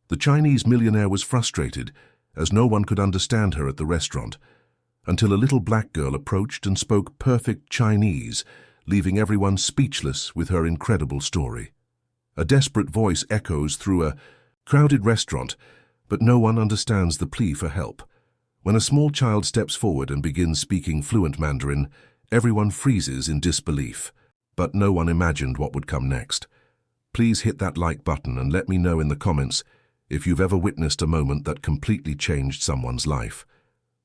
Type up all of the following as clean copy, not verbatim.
The Chinese millionaire was frustrated, as no one could understand her at the restaurant, until a little black girl approached and spoke perfect Chinese, leaving everyone speechless with her incredible story. A desperate voice echoes through a crowded restaurant, but no one understands the plea for help. When a small child steps forward and begins speaking fluent Mandarin, everyone freezes in disbelief, but no one imagined what would come next. Please hit that like button and let me know in the comments if you've ever witnessed a moment that completely changed someone's life,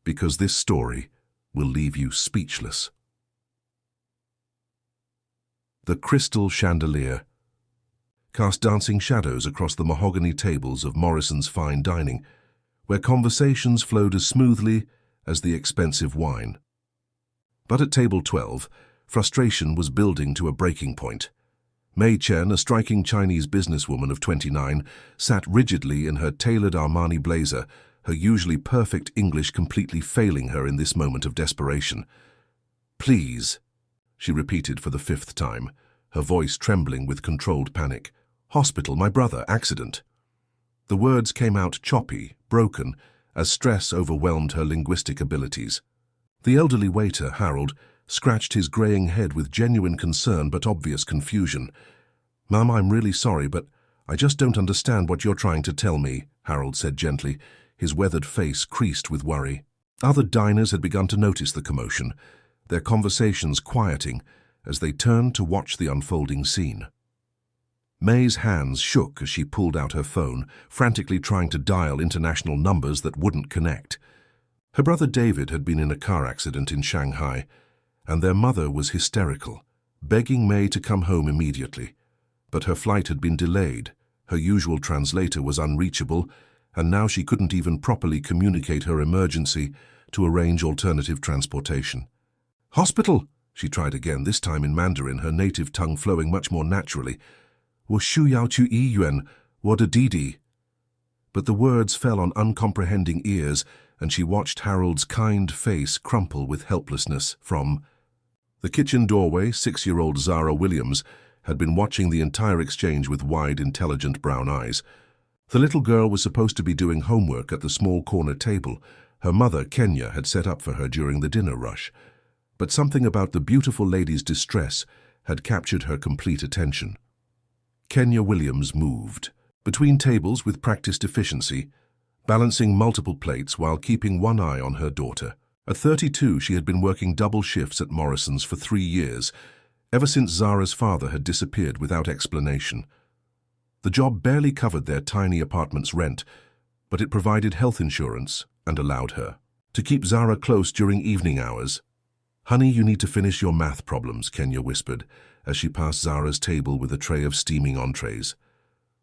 because this story will leave you speechless. The crystal chandelier cast dancing shadows across the mahogany tables of Morrison's fine dining, where conversations flowed as smoothly as the expensive wine. But at table 12, frustration was building to a breaking point. Mei Chen, a striking Chinese businesswoman of 29, sat rigidly in her tailored Armani blazer, her usually perfect English completely failing her in this moment of desperation. "Please," she repeated for the 5th time, her voice trembling with controlled panic. "Hospital, my brother, accident." The words came out choppy, broken, as stress overwhelmed her linguistic abilities. The elderly waiter, Harold, scratched his graying head with genuine concern but obvious confusion. "Ma'am, I'm really sorry, but I just don't understand what you're trying to tell me," Harold said gently, his weathered face creased with worry. Other diners had begun to notice the commotion, their conversations quieting as they turned to watch the unfolding scene. May's hands shook as she pulled out her phone, frantically trying to dial international numbers that wouldn't connect. Her brother David had been in a car accident in Shanghai, and their mother was hysterical, begging May to come home immediately. But her flight had been delayed, her usual translator was unreachable, and now she couldn't even properly communicate her emergency to arrange alternative transportation. "Hospital!" she tried again, this time in Mandarin, her native tongue flowing much more naturally. "Wo shu yao chu yi yuan, wo de didi." But the words fell on uncomprehending ears, and she watched Harold's kind face crumple with helplessness from the kitchen doorway. 6-year-old Zara Williams had been watching the entire exchange with wide, intelligent brown eyes. The little girl was supposed to be doing homework at the small corner table her mother, Kenya, had set up for her during the dinner rush. But something about the beautiful lady's distress had captured her complete attention. Kenya Williams moved between tables with practiced efficiency, balancing multiple plates while keeping one eye on her daughter. At 32, she had been working double shifts at Morrison's for 3 years, ever since Zara's father had disappeared without explanation. The job barely covered their tiny apartment's rent, but it provided health insurance and allowed her to keep Zara close during evening hours. "Honey, you need to finish your math problems," Kenya whispered as she passed Zara's table with a tray of steaming entrees.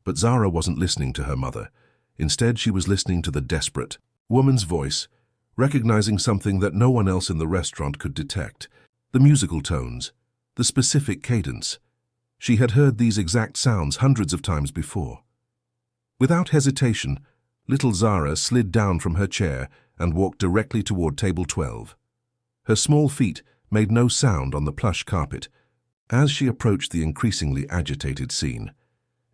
But Zara wasn't listening to her mother. Instead, she was listening to the desperate woman's voice, recognizing something that no one else in the restaurant could detect: the musical tones, the specific cadence. She had heard these exact sounds hundreds of times before. Without hesitation, little Zara slid down from her chair and walked directly toward table 12. Her small feet made no sound on the plush carpet. As she approached the increasingly agitated scene,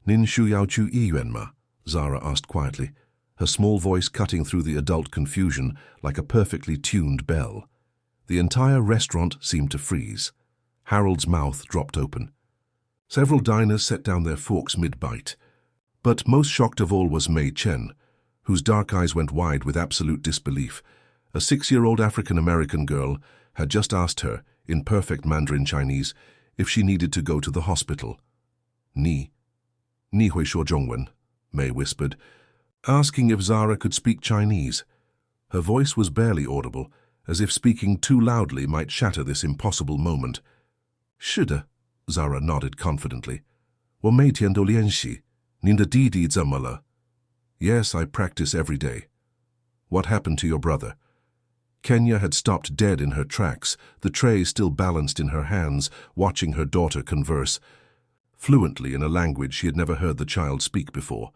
"Nin shu yao chu yi yuan ma?" Zara asked quietly, her small voice cutting through the adult confusion like a perfectly tuned bell. The entire restaurant seemed to freeze. Harold's mouth dropped open. Several diners set down their forks mid-bite. But most shocked of all was Mei Chen, whose dark eyes went wide with absolute disbelief. A 6-year-old African-American girl had just asked her, in perfect Mandarin Chinese, if she needed to go to the hospital. Ni hui shuo zhongwen, Mei whispered, asking if Zara could speak Chinese. Her voice was barely audible, as if speaking too loudly might shatter this impossible moment. "Shida," Zara nodded confidently. "我每天都练习，您的弟弟怎么了?" "Yes, I practice every day." "What happened to your brother?" Kenya had stopped dead in her tracks, the tray still balanced in her hands, watching her daughter converse fluently in a language she had never heard the child speak before.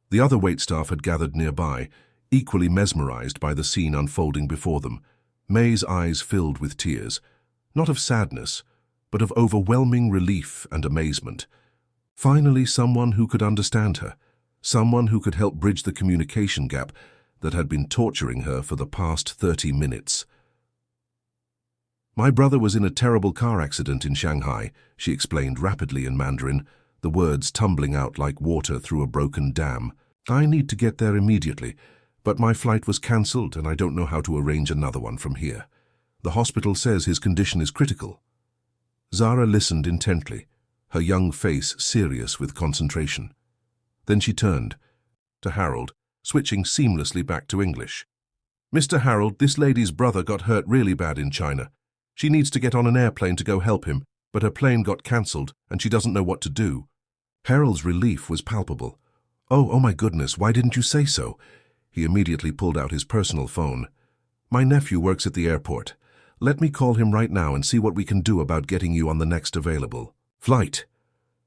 The other waitstaff had gathered nearby, equally mesmerized by the scene unfolding before them. May's eyes filled with tears, not of sadness, but of overwhelming relief and amazement. Finally, someone who could understand her. Someone who could help bridge the communication gap that had been torturing her for the past 30 minutes. "My brother was in a terrible car accident in Shanghai," she explained rapidly in Mandarin, the words tumbling out like water through a broken dam. "I need to get there immediately, but my flight was cancelled and I don't know how to arrange another one from here. The hospital says his condition is critical." Zara listened intently, her young face serious with concentration. Then she turned to Harold, switching seamlessly back to English. "Mr. Harold, this lady's brother got hurt really bad in China. She needs to get on an airplane to go help him, but her plane got cancelled and she doesn't know what to do." Harold's relief was palpable. Oh my goodness, why didn't you say so?" He immediately pulled out his personal phone. "My nephew works at the airport. Let me call him right now and see what we can do about getting you on the next available flight."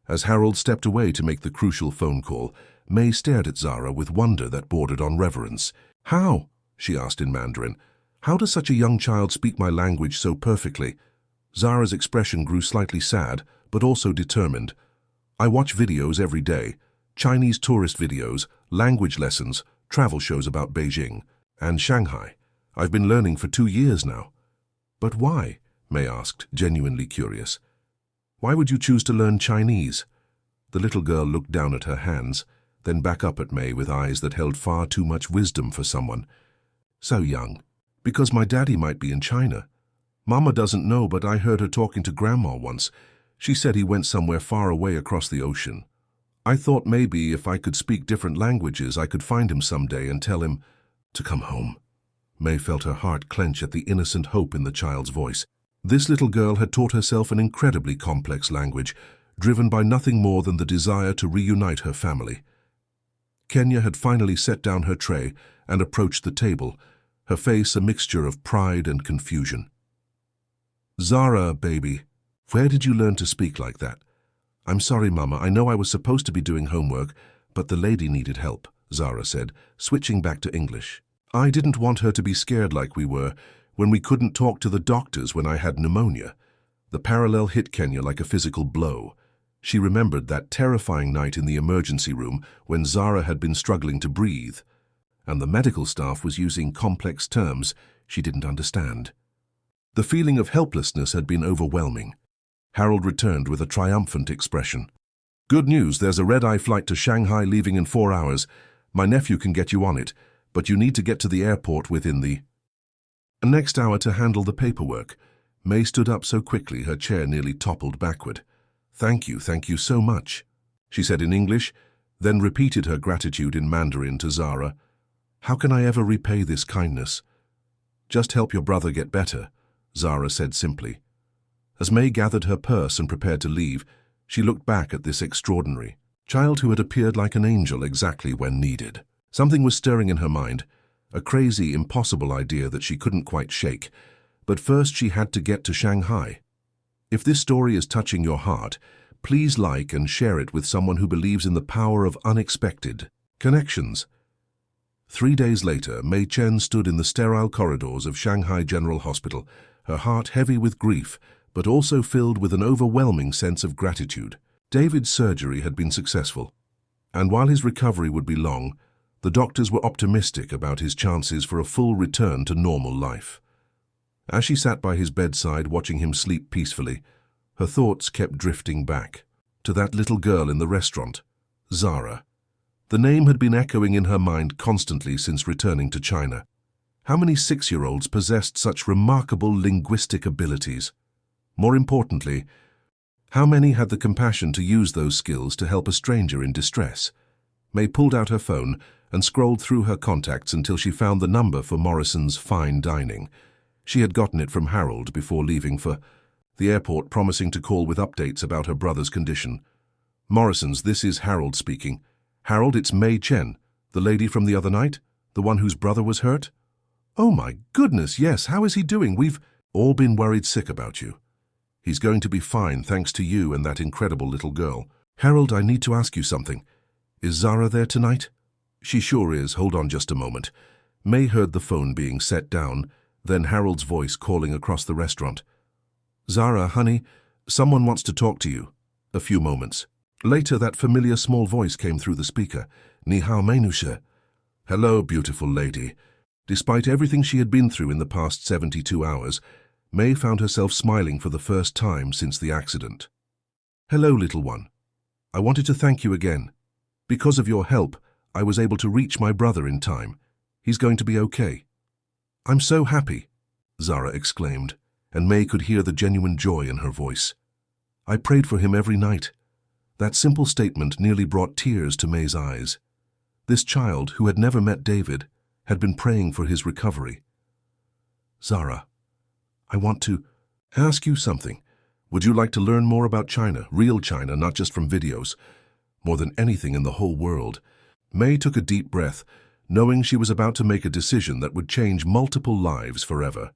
As Harold stepped away to make the crucial phone call, May stared at Zara with wonder that bordered on reverence. "How?" she asked in Mandarin. "How does such a young child speak my language so perfectly?" Zara's expression grew slightly sad, but also determined. "I watch videos every day. Chinese tourist videos, language lessons, travel shows about Beijing and Shanghai. I've been learning for 2 years now." "But why?" May asked, genuinely curious. "Why would you choose to learn Chinese?" The little girl looked down at her hands, then back up at May with eyes that held far too much wisdom for someone so young. "Because my daddy might be in China. Mama doesn't know, but I heard her talking to Grandma once. She said he went somewhere far away across the ocean. I thought maybe if I could speak different languages, I could find him someday and tell him to come home." May felt her heart clench at the innocent hope in the child's voice. This little girl had taught herself an incredibly complex language, driven by nothing more than the desire to reunite her family. Kenya had finally set down her tray and approached the table, her face a mixture of pride and confusion. "Zara, baby, where did you learn to speak like that?" "I'm sorry, Mama, I know I was supposed to be doing homework, but the lady needed help," Zara said, switching back to English. "I didn't want her to be scared like we were when we couldn't talk to the doctors when I had pneumonia." The parallel hit Kenya like a physical blow. She remembered that terrifying night in the emergency room when Zara had been struggling to breathe, and the medical staff was using complex terms she didn't understand. The feeling of helplessness had been overwhelming. Harold returned with a triumphant expression. "Good news, there's a red-eye flight to Shanghai leaving in 4 hours. My nephew can get you on it, but you need to get to the airport within the next hour to handle the paperwork." May stood up so quickly her chair nearly toppled backward. Thank you so much," she said in English, then repeated her gratitude in Mandarin to Zara. "How can I ever repay this kindness?" "Just help your brother get better," Zara said simply. As May gathered her purse and prepared to leave, she looked back at this extraordinary child who had appeared like an angel exactly when needed. Something was stirring in her mind, a crazy, impossible idea that she couldn't quite shake. But first she had to get to Shanghai. If this story is touching your heart, please like and share it with someone who believes in the power of unexpected connections. 3 days later, Mei Chen stood in the sterile corridors of Shanghai General Hospital, her heart heavy with grief, but also filled with an overwhelming sense of gratitude. David's surgery had been successful, and while his recovery would be long, the doctors were optimistic about his chances for a full return to normal life. As she sat by his bedside watching him sleep peacefully, her thoughts kept drifting back to that little girl in the restaurant, Zara. The name had been echoing in her mind constantly since returning to China. How many 6-year-olds possessed such remarkable linguistic abilities? More importantly, how many had the compassion to use those skills to help a stranger in distress? May pulled out her phone and scrolled through her contacts until she found the number for Morrison's fine dining. She had gotten it from Harold before leaving for the airport, promising to call with updates about her brother's condition. "Morrison's, this is Harold speaking. Harold, it's Mei Chen, the lady from the other night, the one whose brother was hurt." "Oh my goodness, yes, how is he doing? We've all been worried sick about you. He's going to be fine thanks to you and that incredible little girl. Harold, I need to ask you something. Is Zara there tonight?" "She sure is, hold on just a moment." May heard the phone being set down, then Harold's voice calling across the restaurant. "Zara, honey, someone wants to talk to you." A few moments later, that familiar small voice came through the speaker. Ni hao menusha. Hello, beautiful lady. Despite everything she had been through in the past 72 hours, May found herself smiling for the first time since the accident. Hello, little one. I wanted to thank you again. Because of your help, I was able to reach my brother in time. He's going to be okay. I'm so happy, Zara exclaimed, and May could hear the genuine joy in her voice. I prayed for him every night. That simple statement nearly brought tears to May's eyes. This child, who had never met David, had been praying for his recovery. Zara, I want to ask you something. Would you like to learn more about China, real China, not just from videos? More than anything in the whole world. May took a deep breath, knowing she was about to make a decision that would change multiple lives forever.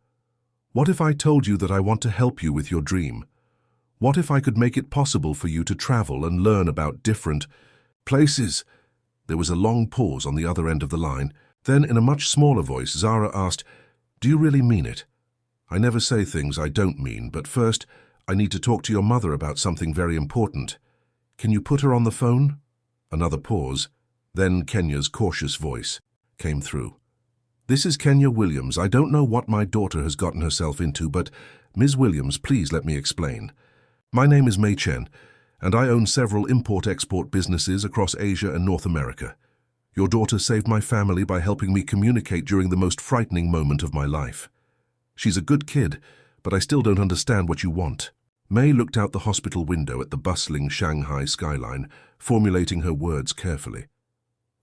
What if I told you that I want to help you with your dream? What if I could make it possible for you to travel and learn about different places? There was a long pause on the other end of the line. Then, in a much smaller voice, Zara asked, Do you really mean it? I never say things I don't mean, but first, I need to talk to your mother about something very important. Can you put her on the phone? Another pause. Then Kenya's cautious voice came through. This is Kenya Williams. I don't know what my daughter has gotten herself into, but Ms. Williams, please let me explain. My name is May Chen, and I own several import-export businesses across Asia and North America. Your daughter saved my family by helping me communicate during the most frightening moment of my life. She's a good kid, but I still don't understand what you want. May looked out the hospital window at the bustling Shanghai skyline, formulating her words carefully.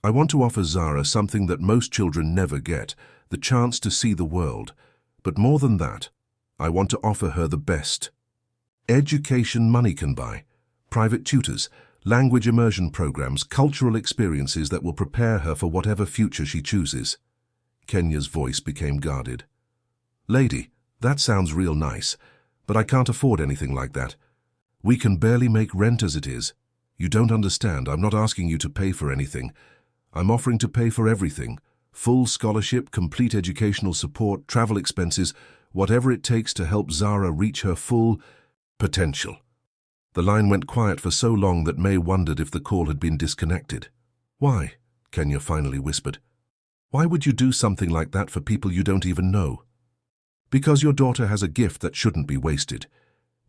I want to offer Zara something that most children never get, the chance to see the world. But more than that, I want to offer her the best. Education money can buy. Private tutors, language immersion programs, cultural experiences that will prepare her for whatever future she chooses. Kenya's voice became guarded. Lady, that sounds real nice, but I can't afford anything like that. We can barely make rent as it is. You don't understand. I'm not asking you to pay for anything. I'm offering to pay for everything. Full scholarship, complete educational support, travel expenses, whatever it takes to help Zara reach her full potential. The line went quiet for so long that May wondered if the call had been disconnected. Why? Kenya finally whispered. Why would you do something like that for people you don't even know? Because your daughter has a gift that shouldn't be wasted.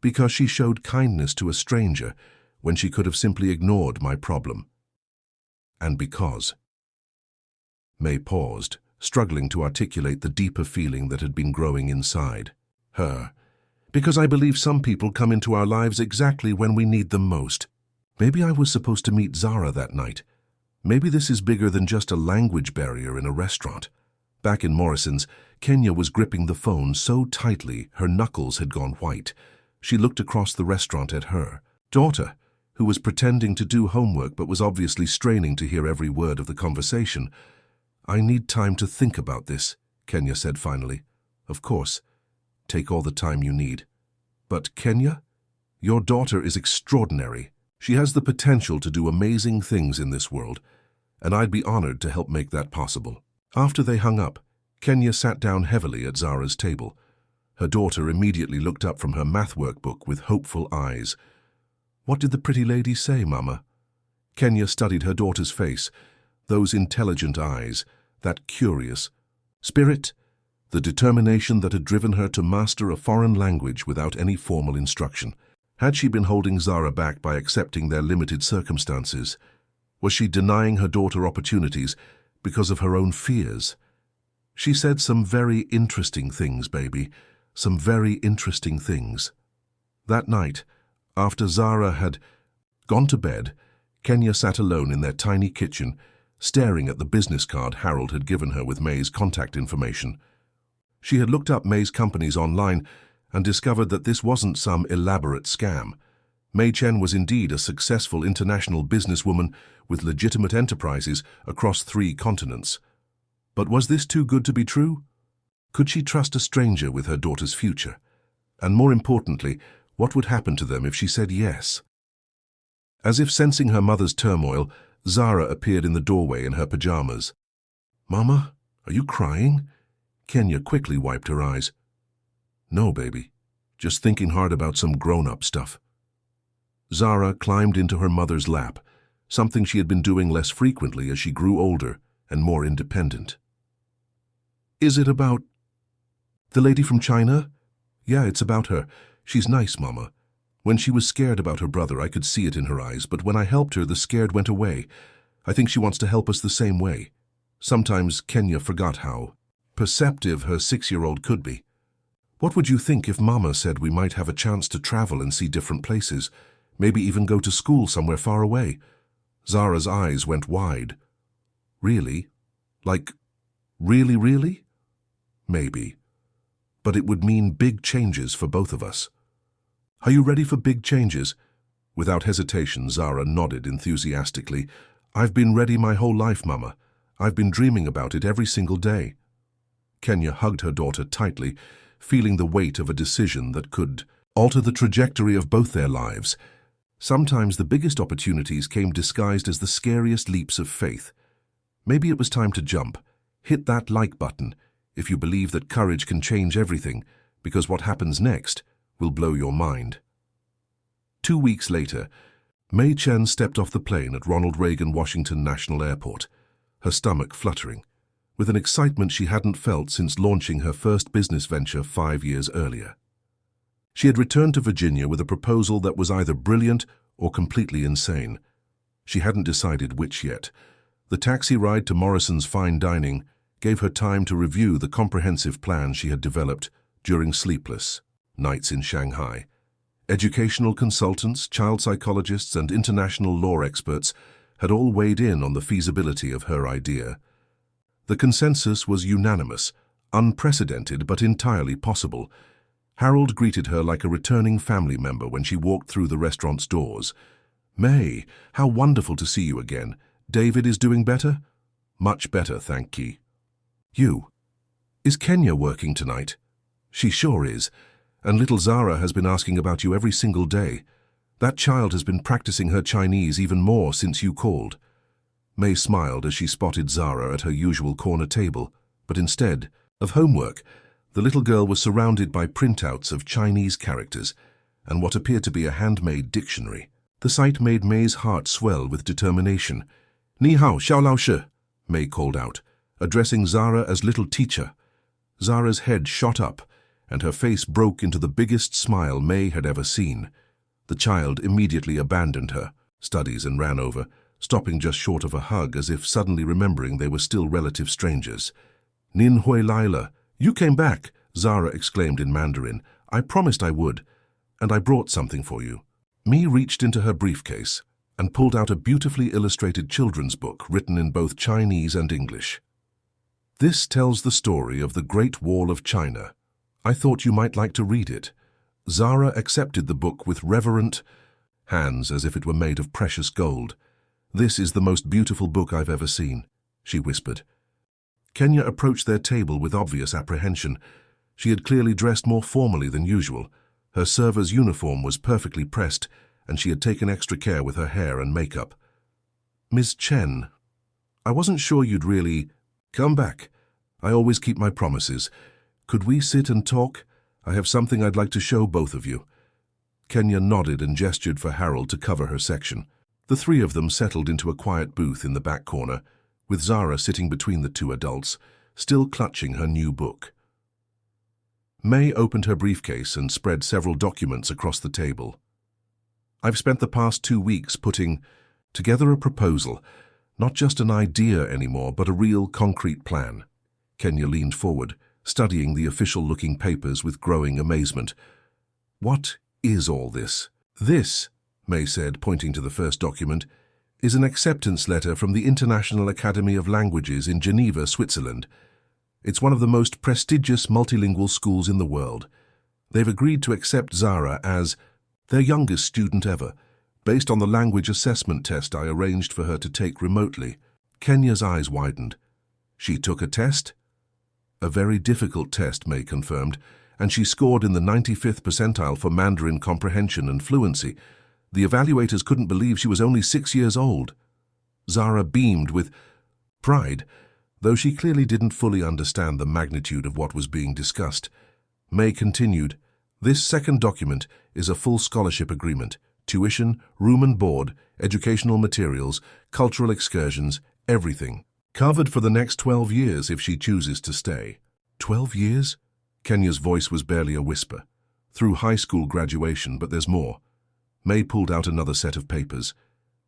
Because she showed kindness to a stranger when she could have simply ignored my problem. And because. May paused, struggling to articulate the deeper feeling that had been growing inside her. Because I believe some people come into our lives exactly when we need them most. Maybe I was supposed to meet Zara that night. Maybe this is bigger than just a language barrier in a restaurant. Back in Morrison's, Kenya was gripping the phone so tightly her knuckles had gone white. She looked across the restaurant at her daughter, who was pretending to do homework but was obviously straining to hear every word of the conversation. I need time to think about this, Kenya said finally. Of course. Take all the time you need. But Kenya, your daughter is extraordinary. She has the potential to do amazing things in this world, and I'd be honored to help make that possible. After they hung up, Kenya sat down heavily at Zara's table. Her daughter immediately looked up from her math workbook with hopeful eyes. What did the pretty lady say, Mama? Kenya studied her daughter's face, those intelligent eyes, that curious spirit, the determination that had driven her to master a foreign language without any formal instruction. Had she been holding Zara back by accepting their limited circumstances? Was she denying her daughter opportunities because of her own fears? She said some very interesting things, baby, some very interesting things. That night, after Zara had gone to bed, Kenya sat alone in their tiny kitchen, staring at the business card Harold had given her with May's contact information. She had looked up May's companies online and discovered that this wasn't some elaborate scam. May Chen was indeed a successful international businesswoman with legitimate enterprises across 3 continents. But was this too good to be true? Could she trust a stranger with her daughter's future? And more importantly, what would happen to them if she said yes? As if sensing her mother's turmoil, Zara appeared in the doorway in her pajamas. Mama, are you crying? Kenya quickly wiped her eyes. No, baby. Just thinking hard about some grown-up stuff. Zara climbed into her mother's lap, something she had been doing less frequently as she grew older and more independent. "Is it about the lady from China?" "Yeah, it's about her. She's nice, Mama. When she was scared about her brother, I could see it in her eyes, but when I helped her, the scared went away. I think she wants to help us the same way." Sometimes Kenya forgot how perceptive her 6-year-old could be. "What would you think if Mama said we might have a chance to travel and see different places, maybe even go to school somewhere far away?" Zara's eyes went wide. "Really? Like, really, really?" "Maybe. But it would mean big changes for both of us." "Are you ready for big changes?" Without hesitation, Zara nodded enthusiastically. "I've been ready my whole life, Mama. I've been dreaming about it every single day." Kenya hugged her daughter tightly, feeling the weight of a decision that could alter the trajectory of both their lives. Sometimes the biggest opportunities came disguised as the scariest leaps of faith. Maybe it was time to jump. Hit that like button if you believe that courage can change everything, because what happens next will blow your mind. 2 weeks later, Mei Chen stepped off the plane at Ronald Reagan Washington National Airport, her stomach fluttering, with an excitement she hadn't felt since launching her first business venture 5 years earlier. She had returned to Virginia with a proposal that was either brilliant or completely insane. She hadn't decided which yet. The taxi ride to Morrison's fine dining gave her time to review the comprehensive plan she had developed during sleepless nights in Shanghai. Educational consultants, child psychologists, and international law experts had all weighed in on the feasibility of her idea. The consensus was unanimous, unprecedented but entirely possible. Harold greeted her like a returning family member when she walked through the restaurant's doors. "May, how wonderful to see you again. David is doing better?" "Much better, thank ye." "You. Is Kenya working tonight?" "She sure is. And little Zara has been asking about you every single day. That child has been practicing her Chinese even more since you called." May smiled as she spotted Zara at her usual corner table, but instead of homework, the little girl was surrounded by printouts of Chinese characters and what appeared to be a handmade dictionary. The sight made May's heart swell with determination. "Ni hao, Xiao Lao Shi," May called out, addressing Zara as little teacher. Zara's head shot up, and her face broke into the biggest smile May had ever seen. The child immediately abandoned her studies and ran over, stopping just short of a hug as if suddenly remembering they were still relative strangers. "Nin Hui Laila, you came back," Zara exclaimed in Mandarin. "I promised I would, and I brought something for you." May reached into her briefcase and pulled out a beautifully illustrated children's book written in both Chinese and English. "This tells the story of the Great Wall of China. I thought you might like to read it." Zara accepted the book with reverent hands as if it were made of precious gold. "This is the most beautiful book I've ever seen," she whispered. Kenya approached their table with obvious apprehension. She had clearly dressed more formally than usual. Her server's uniform was perfectly pressed, and she had taken extra care with her hair and makeup. "Ms. Chen, I wasn't sure you'd really come back. I always keep my promises. Could we sit and talk? I have something I'd like to show both of you." Kenya nodded and gestured for Harold to cover her section. The three of them settled into a quiet booth in the back corner, with Zara sitting between the two adults, still clutching her new book. May opened her briefcase and spread several documents across the table. "I've spent the past 2 weeks putting together a proposal, not just an idea anymore, but a real concrete plan." Kenya leaned forward, studying the official-looking papers with growing amazement. "What is all this?" "This," May said, pointing to the first document, "is an acceptance letter from the International Academy of Languages in Geneva, Switzerland. It's one of the most prestigious multilingual schools in the world. They've agreed to accept Zara as their youngest student ever, based on the language assessment test I arranged for her to take remotely." Kenya's eyes widened. "She took a test?" "A very difficult test," May confirmed, "and she scored in the 95th percentile for Mandarin comprehension and fluency. The evaluators couldn't believe she was only 6 years old." Zara beamed with pride, though she clearly didn't fully understand the magnitude of what was being discussed. May continued, "This second document is a full scholarship agreement, Tuition, room and board, educational materials, cultural excursions, everything. Covered for the next 12 years if she chooses to stay. 12 years? Kenya's voice was barely a whisper. Through high school graduation, but there's more. May pulled out another set of papers.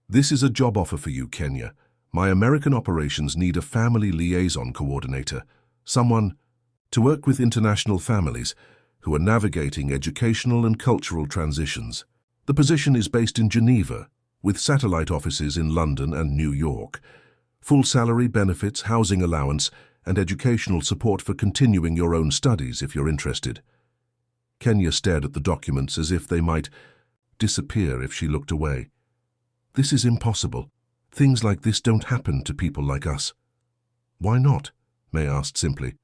This is a job offer for you, Kenya. My American operations need a family liaison coordinator. Someone to work with international families who are navigating educational and cultural transitions. The position is based in Geneva, with satellite offices in London and New York. Full salary, benefits, housing allowance, and educational support for continuing your own studies if you're interested. Kenya stared at the documents as if they might disappear if she looked away. This is impossible. Things like this don't happen to people like us. Why not? May asked simply.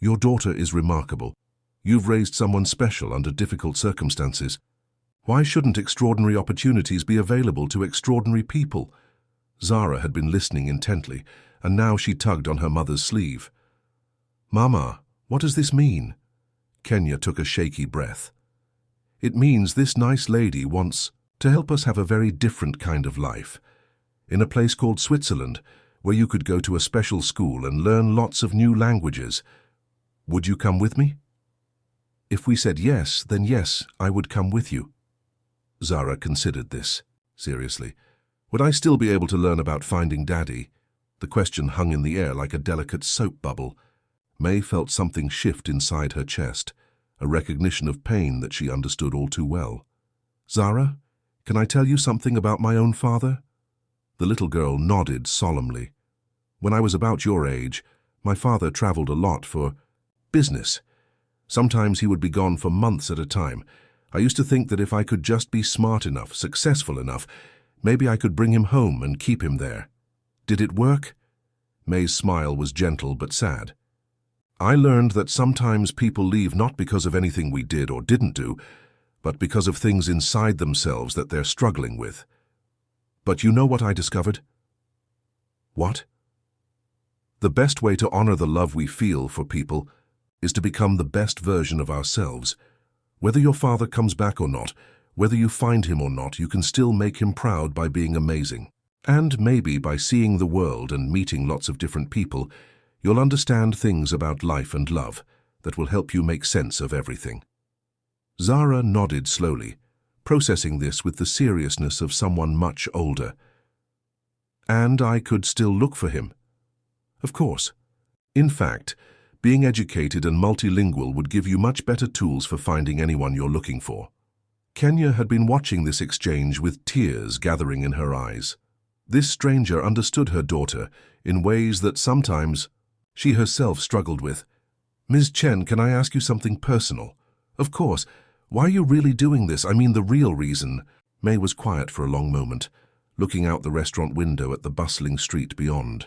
Your daughter is remarkable. You've raised someone special under difficult circumstances. Why shouldn't extraordinary opportunities be available to extraordinary people? Zara had been listening intently, and now she tugged on her mother's sleeve. Mama, what does this mean? Kenya took a shaky breath. It means this nice lady wants to help us have a very different kind of life. In a place called Switzerland, where you could go to a special school and learn lots of new languages. Would you come with me? If we said yes, then yes, I would come with you. Zara considered this, seriously. Would I still be able to learn about finding Daddy? The question hung in the air like a delicate soap bubble. May felt something shift inside her chest, a recognition of pain that she understood all too well. Zara, can I tell you something about my own father? The little girl nodded solemnly. When I was about your age, my father traveled a lot for business. Sometimes he would be gone for months at a time. I used to think that if I could just be smart enough, successful enough, maybe I could bring him home and keep him there. Did it work? May's smile was gentle but sad. I learned that sometimes people leave not because of anything we did or didn't do, but because of things inside themselves that they're struggling with. But you know what I discovered? What? The best way to honor the love we feel for people is to become the best version of ourselves. Whether your father comes back or not, whether you find him or not, you can still make him proud by being amazing. And maybe by seeing the world and meeting lots of different people, you'll understand things about life and love that will help you make sense of everything. Zara nodded slowly, processing this with the seriousness of someone much older. And I could still look for him. Of course. In fact, being educated and multilingual would give you much better tools for finding anyone you're looking for. Kenya had been watching this exchange with tears gathering in her eyes. This stranger understood her daughter in ways that sometimes she herself struggled with. Ms. Chen, can I ask you something personal? Of course. Why are you really doing this? I mean the real reason. May was quiet for a long moment, looking out the restaurant window at the bustling street beyond.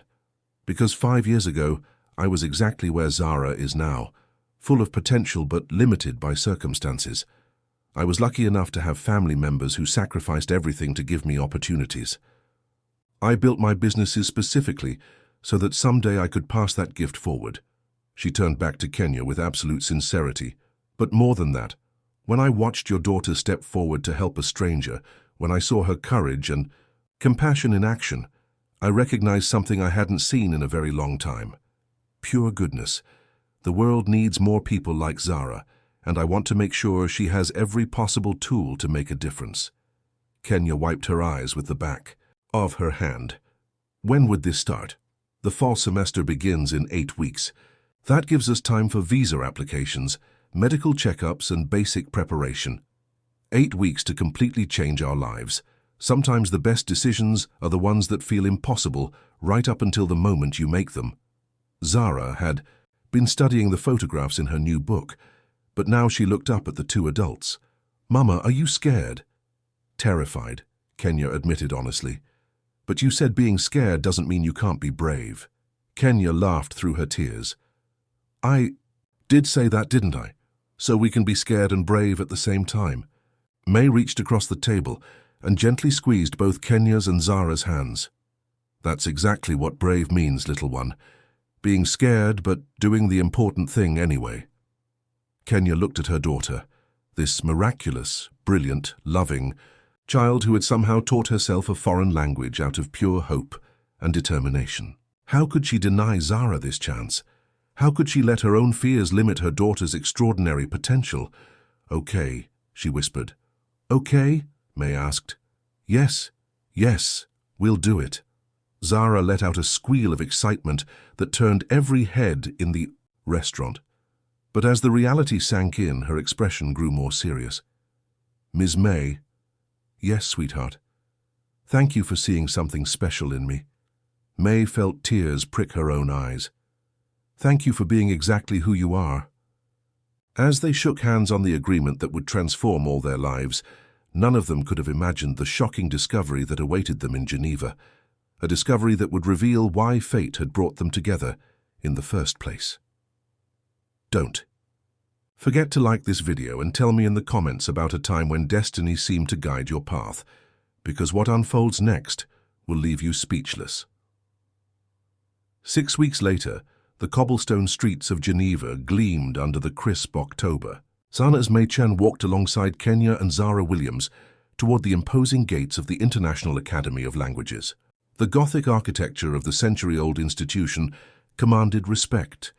Because 5 years ago, I was exactly where Zara is now, full of potential but limited by circumstances. I was lucky enough to have family members who sacrificed everything to give me opportunities. I built my businesses specifically so that someday I could pass that gift forward. She turned back to Kenya with absolute sincerity. But more than that, when I watched your daughter step forward to help a stranger, when I saw her courage and compassion in action, I recognized something I hadn't seen in a very long time. Pure goodness. The world needs more people like Zara, and I want to make sure she has every possible tool to make a difference. Kenya wiped her eyes with the back of her hand. When would this start? The fall semester begins in 8 weeks. That gives us time for visa applications, medical checkups, and basic preparation. 8 weeks to completely change our lives. Sometimes the best decisions are the ones that feel impossible right up until the moment you make them. Zara had been studying the photographs in her new book, but now she looked up at the two adults. Mama, are you scared? Terrified, Kenya admitted honestly. But you said being scared doesn't mean you can't be brave. Kenya laughed through her tears. I did say that, didn't I? So we can be scared and brave at the same time. May reached across the table and gently squeezed both Kenya's and Zara's hands. That's exactly what brave means, little one. Being scared, but doing the important thing anyway. Kenya looked at her daughter, this miraculous, brilliant, loving, child who had somehow taught herself a foreign language out of pure hope and determination. How could she deny Zara this chance? How could she let her own fears limit her daughter's extraordinary potential? "Okay," she whispered. "Okay?" May asked. "Yes, yes, we'll do it." Zara let out a squeal of excitement that turned every head in the restaurant. But as the reality sank in, her expression grew more serious. "Ms. May." "Yes, sweetheart. Thank you for seeing something special in me." May felt tears prick her own eyes. "Thank you for being exactly who you are." As they shook hands on the agreement that would transform all their lives, none of them could have imagined the shocking discovery that awaited them in Geneva, a discovery that would reveal why fate had brought them together in the first place. Don't forget to like this video and tell me in the comments about a time when destiny seemed to guide your path, because what unfolds next will leave you speechless. 6 weeks later, the cobblestone streets of Geneva gleamed under the crisp October. Zana's May Chen walked alongside Kenya and Zara Williams toward the imposing gates of the International Academy of Languages. The Gothic architecture of the century-old institution commanded respect,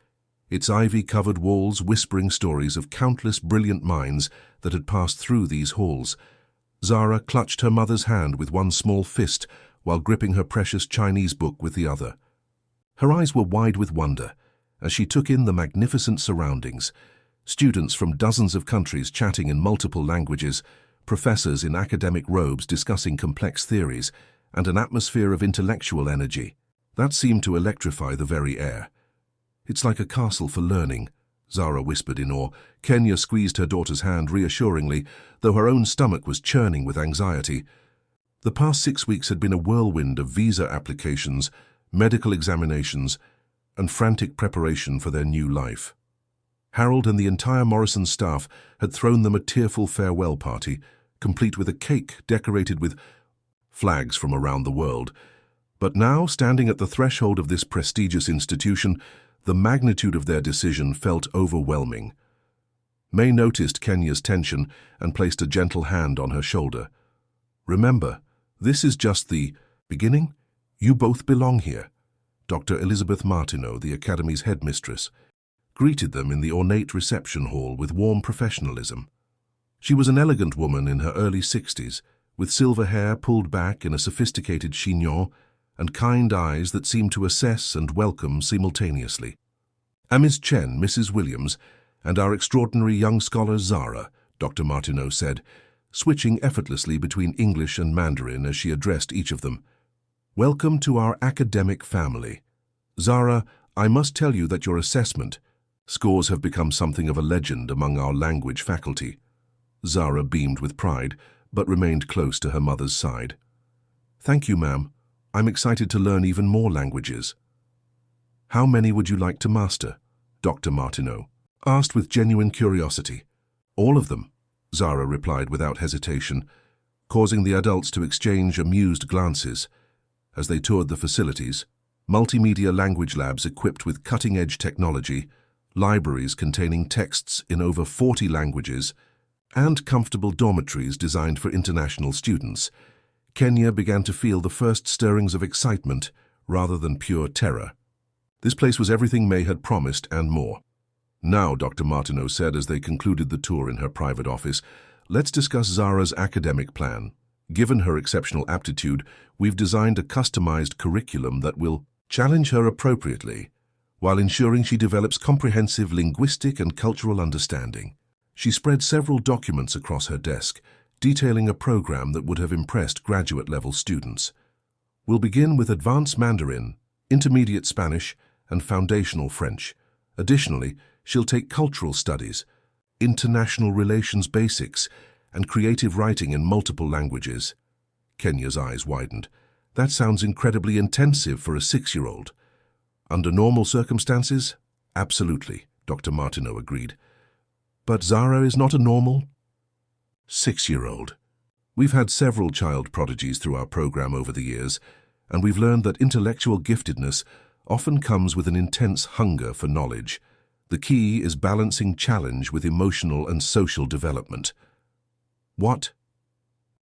its ivy-covered walls whispering stories of countless brilliant minds that had passed through these halls. Zara clutched her mother's hand with one small fist while gripping her precious Chinese book with the other. Her eyes were wide with wonder as she took in the magnificent surroundings. Students from dozens of countries chatting in multiple languages, professors in academic robes discussing complex theories, and an atmosphere of intellectual energy that seemed to electrify the very air. "It's like a castle for learning," Zara whispered in awe. Kenya squeezed her daughter's hand reassuringly, though her own stomach was churning with anxiety. The past 6 weeks had been a whirlwind of visa applications, medical examinations, and frantic preparation for their new life. Harold and the entire Morrison staff had thrown them a tearful farewell party, complete with a cake decorated with flags from around the world. But now, standing at the threshold of this prestigious institution, the magnitude of their decision felt overwhelming. May noticed Kenya's tension and placed a gentle hand on her shoulder. "Remember, this is just the beginning. You both belong here." Dr. Elizabeth Martineau, the Academy's headmistress, greeted them in the ornate reception hall with warm professionalism. She was an elegant woman in her early 60s, with silver hair pulled back in a sophisticated chignon and kind eyes that seemed to assess and welcome simultaneously. "Ms. Chen, Mrs. Williams, and our extraordinary young scholar Zara," Dr. Martineau said, switching effortlessly between English and Mandarin as she addressed each of them. "Welcome to our academic family. Zara, I must tell you that your assessment scores have become something of a legend among our language faculty." Zara beamed with pride, but remained close to her mother's side. "Thank you, ma'am. I'm excited to learn even more languages." "How many would you like to master?" Dr. Martineau asked with genuine curiosity. "All of them," Zara replied without hesitation, causing the adults to exchange amused glances. As they toured the facilities, multimedia language labs equipped with cutting-edge technology, libraries containing texts in over 40 languages, and comfortable dormitories designed for international students, Kenya began to feel the first stirrings of excitement rather than pure terror. This place was everything May had promised and more. "Now," Dr. Martineau said as they concluded the tour in her private office, "let's discuss Zara's academic plan. Given her exceptional aptitude, we've designed a customized curriculum that will challenge her appropriately, while ensuring she develops comprehensive linguistic and cultural understanding." She spread several documents across her desk, detailing a program that would have impressed graduate-level students. "We'll begin with advanced Mandarin, intermediate Spanish, and foundational French. Additionally, she'll take cultural studies, international relations basics, and creative writing in multiple languages." Kenya's eyes widened. "That sounds incredibly intensive for a 6-year-old. Under normal circumstances? Absolutely," Dr. Martineau agreed. "But Zara is not a normal 6-year-old. We've had several child prodigies through our program over the years, and we've learned that intellectual giftedness often comes with an intense hunger for knowledge. The key is balancing challenge with emotional and social development." "What?"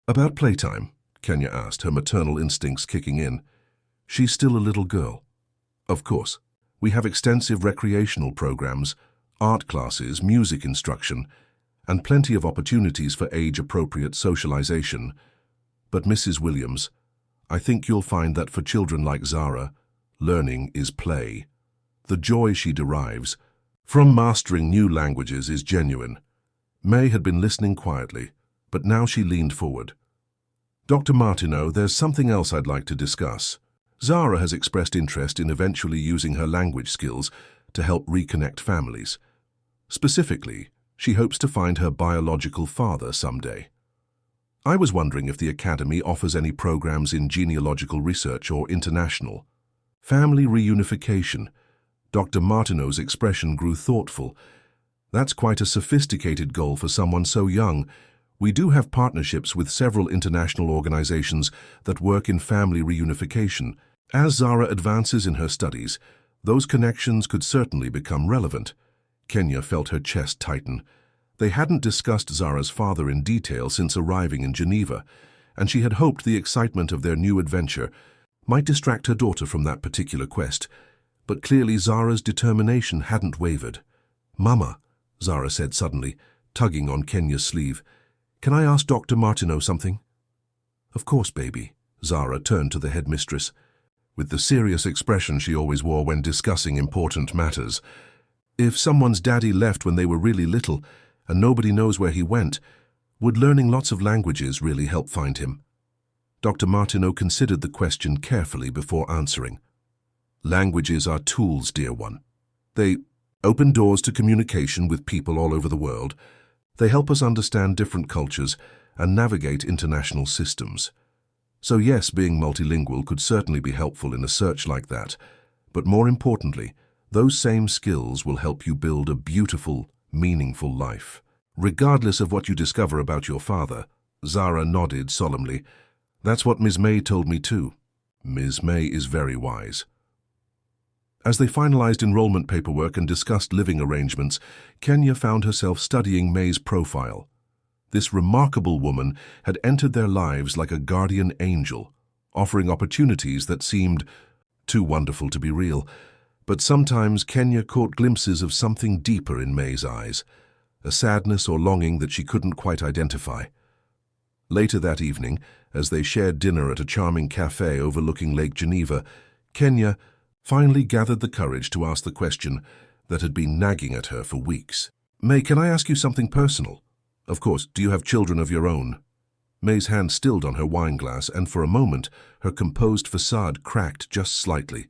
About playtime, Kenya asked, her maternal instincts kicking in. She's still a little girl. Of course. We have extensive recreational programs, art classes, music instruction, and plenty of opportunities for age-appropriate socialization. But Mrs. Williams, I think you'll find that for children like Zara, learning is play. The joy she derives from mastering new languages is genuine. May had been listening quietly, but now she leaned forward. Dr. Martineau, there's something else I'd like to discuss. Zara has expressed interest in eventually using her language skills to help reconnect families. Specifically, she hopes to find her biological father someday. I was wondering if the Academy offers any programs in genealogical research or international. Family reunification. Dr. Martineau's expression grew thoughtful. That's quite a sophisticated goal for someone so young. We do have partnerships with several international organizations that work in family reunification. As Zara advances in her studies, those connections could certainly become relevant. Kenya felt her chest tighten. They hadn't discussed Zara's father in detail since arriving in Geneva, and she had hoped the excitement of their new adventure might distract her daughter from that particular quest. But clearly Zara's determination hadn't wavered. "Mama," Zara said suddenly, tugging on Kenya's sleeve, "can I ask Dr. Martineau something?" "Of course, baby." Zara turned to the headmistress. With the serious expression she always wore when discussing important matters. "If someone's daddy left when they were really little, and nobody knows where he went, would learning lots of languages really help find him?" Dr. Martineau considered the question carefully before answering. "Languages are tools, dear one. They open doors to communication with people all over the world. They help us understand different cultures and navigate international systems. So yes, being multilingual could certainly be helpful in a search like that, but more importantly, those same skills will help you build a beautiful, meaningful life. Regardless of what you discover about your father." Zara nodded solemnly. "That's what Ms. May told me too. Ms. May is very wise." As they finalized enrollment paperwork and discussed living arrangements, Kenya found herself studying May's profile. This remarkable woman had entered their lives like a guardian angel, offering opportunities that seemed too wonderful to be real. But sometimes Kenya caught glimpses of something deeper in May's eyes, a sadness or longing that she couldn't quite identify. Later that evening, as they shared dinner at a charming cafe overlooking Lake Geneva, Kenya finally gathered the courage to ask the question that had been nagging at her for weeks. "May, can I ask you something personal? Of course, do you have children of your own?" May's hand stilled on her wine glass, and for a moment her composed facade cracked just slightly.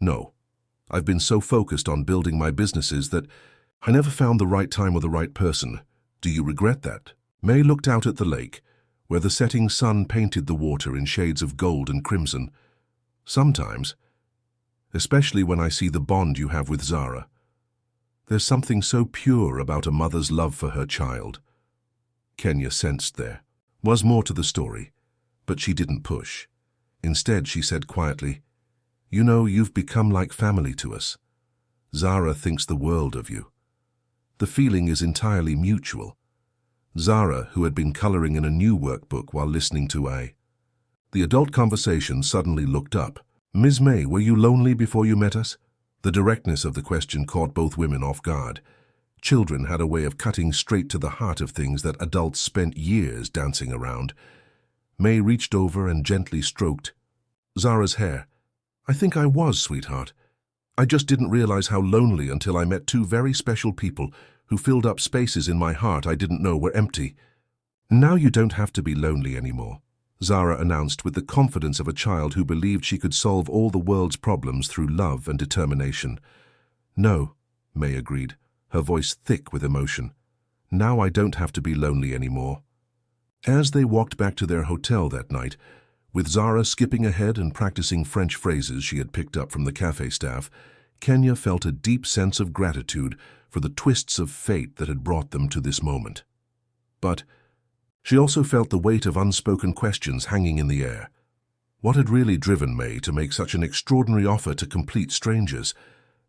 "No. I've been so focused on building my businesses that I never found the right time or the right person. Do you regret that?" May looked out at the lake, where the setting sun painted the water in shades of gold and crimson. "Sometimes, especially when I see the bond you have with Zara. There's something so pure about a mother's love for her child." Kenya sensed there was more to the story, but she didn't push. Instead, she said quietly, "You know, you've become like family to us. Zara thinks the world of you. The feeling is entirely mutual." Zara, who had been coloring in a new workbook while listening to the adult conversation, suddenly looked up. "Ms. May, were you lonely before you met us?" The directness of the question caught both women off guard. Children had a way of cutting straight to the heart of things that adults spent years dancing around. May reached over and gently stroked Zara's hair. "I think I was, sweetheart. I just didn't realize how lonely until I met two very special people who filled up spaces in my heart I didn't know were empty." "Now you don't have to be lonely anymore," Zara announced with the confidence of a child who believed she could solve all the world's problems through love and determination. "No," May agreed, her voice thick with emotion. "Now I don't have to be lonely anymore." As they walked back to their hotel that night, with Zara skipping ahead and practicing French phrases she had picked up from the cafe staff, Kenya felt a deep sense of gratitude for the twists of fate that had brought them to this moment. But she also felt the weight of unspoken questions hanging in the air. What had really driven May to make such an extraordinary offer to complete strangers?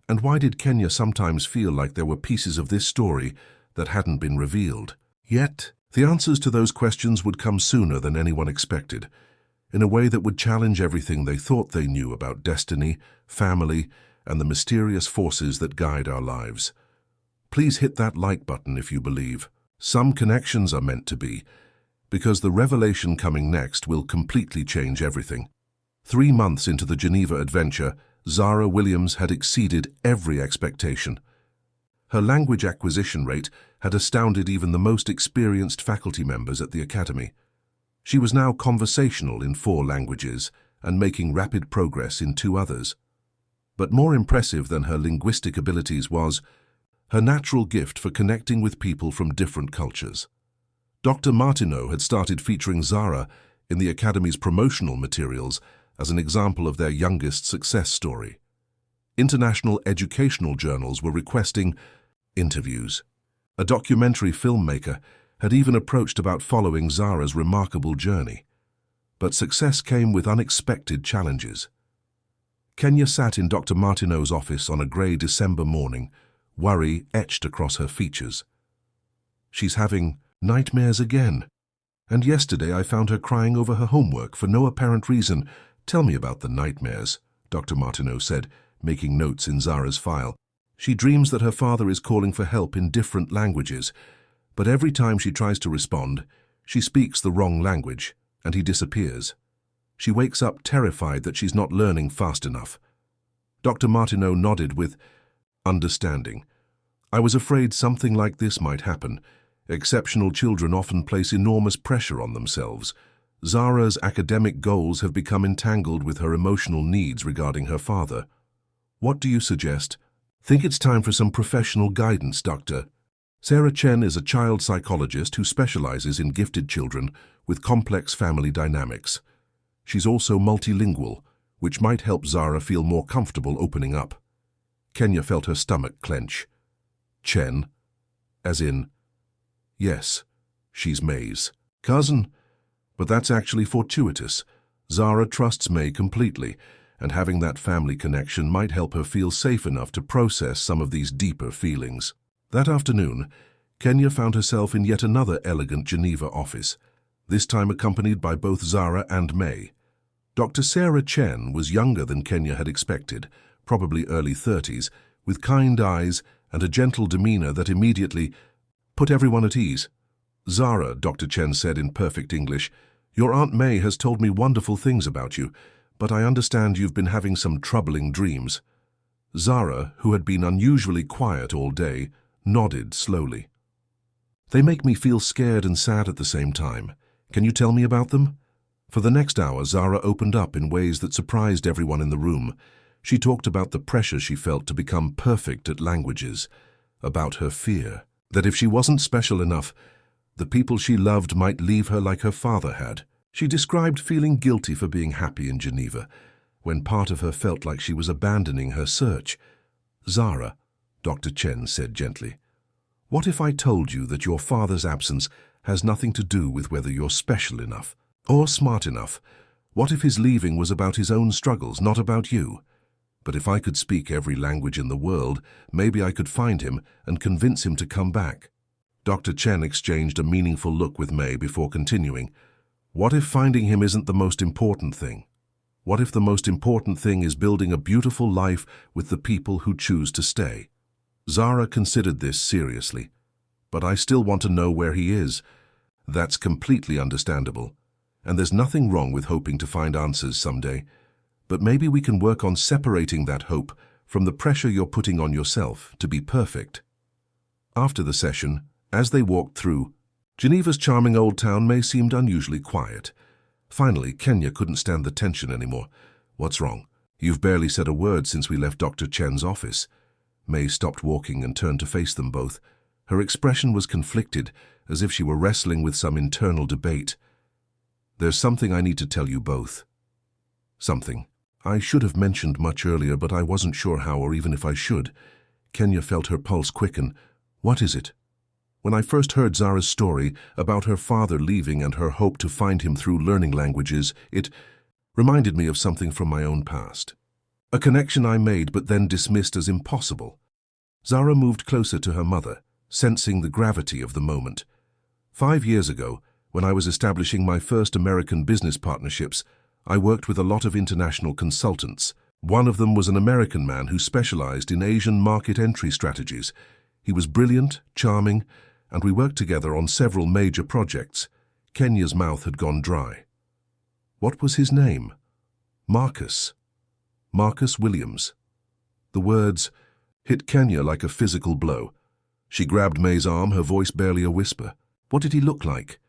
And why did Kenya sometimes feel like there were pieces of this story that hadn't been revealed? Yet, The answers to those questions would come sooner than anyone expected, in a way that would challenge everything they thought they knew about destiny, family, and the mysterious forces that guide our lives. Please hit that like button if you believe. Some connections are meant to be, because the revelation coming next will completely change everything. 3 months into the Geneva adventure, Zara Williams had exceeded every expectation. Her language acquisition rate had astounded even the most experienced faculty members at the academy. She was now conversational in 4 languages and making rapid progress in 2 others. But more impressive than her linguistic abilities was her natural gift for connecting with people from different cultures. Dr. Martineau had started featuring Zara in the Academy's promotional materials as an example of their youngest success story. International educational journals were requesting interviews. A documentary filmmaker had even approached about following Zara's remarkable journey. But success came with unexpected challenges. Kenya sat in Dr. Martineau's office on a grey December morning, worry etched across her features. She's having nightmares again. And yesterday I found her crying over her homework for no apparent reason. Tell me about the nightmares, Dr. Martineau said, making notes in Zara's file. She dreams that her father is calling for help in different languages, but every time she tries to respond, she speaks the wrong language, and he disappears. She wakes up terrified that she's not learning fast enough. Dr. Martineau nodded with understanding. I was afraid something like this might happen. Exceptional children often place enormous pressure on themselves. Zara's academic goals have become entangled with her emotional needs regarding her father. What do you suggest? Think it's time for some professional guidance, Doctor. Sarah Chen is a child psychologist who specializes in gifted children with complex family dynamics. She's also multilingual, which might help Zara feel more comfortable opening up. Kenya felt her stomach clench. Chen? As in, yes, she's May's cousin. But that's actually fortuitous. Zara trusts May completely, and having that family connection might help her feel safe enough to process some of these deeper feelings. That afternoon, Kenya found herself in yet another elegant Geneva office, this time accompanied by both Zara and May. Dr. Sarah Chen was younger than Kenya had expected, probably early 30s, with kind eyes and a gentle demeanor that immediately put everyone at ease. Zara, Dr. Chen said in perfect English, your Aunt May has told me wonderful things about you, but I understand you've been having some troubling dreams. Zara, who had been unusually quiet all day, nodded slowly. They make me feel scared and sad at the same time. Can you tell me about them? For the next hour, Zara opened up in ways that surprised everyone in the room. She talked about the pressure she felt to become perfect at languages, about her fear that if she wasn't special enough, the people she loved might leave her like her father had. She described feeling guilty for being happy in Geneva, when part of her felt like she was abandoning her search. Zara, Dr. Chen said gently, what if I told you that your father's absence has nothing to do with whether you're special enough or smart enough? What if his leaving was about his own struggles, not about you? But if I could speak every language in the world, maybe I could find him and convince him to come back. Dr. Chen exchanged a meaningful look with May before continuing. What if finding him isn't the most important thing? What if the most important thing is building a beautiful life with the people who choose to stay? Zara considered this seriously. But I still want to know where he is. That's completely understandable. And there's nothing wrong with hoping to find answers someday. But maybe we can work on separating that hope from the pressure you're putting on yourself to be perfect. After the session, as they walked through, Geneva's charming old town May seemed unusually quiet. Finally, Kenya couldn't stand the tension anymore. What's wrong? You've barely said a word since we left Dr. Chen's office. May stopped walking and turned to face them both. Her expression was conflicted, as if she were wrestling with some internal debate. There's something I need to tell you both. Something. I should have mentioned much earlier, but I wasn't sure how or even if I should. Kenya felt her pulse quicken. What is it? When I first heard Zara's story about her father leaving and her hope to find him through learning languages, it reminded me of something from my own past. A connection I made but then dismissed as impossible. Zara moved closer to her mother, sensing the gravity of the moment. 5 years ago, when I was establishing my first American business partnerships, I worked with a lot of international consultants. One of them was an American man who specialized in Asian market entry strategies. He was brilliant, charming, and we worked together on several major projects. Kenya's mouth had gone dry. What was his name? Marcus. Marcus Williams. The words hit Kenya like a physical blow. She grabbed May's arm, her voice barely a whisper. What did he look like?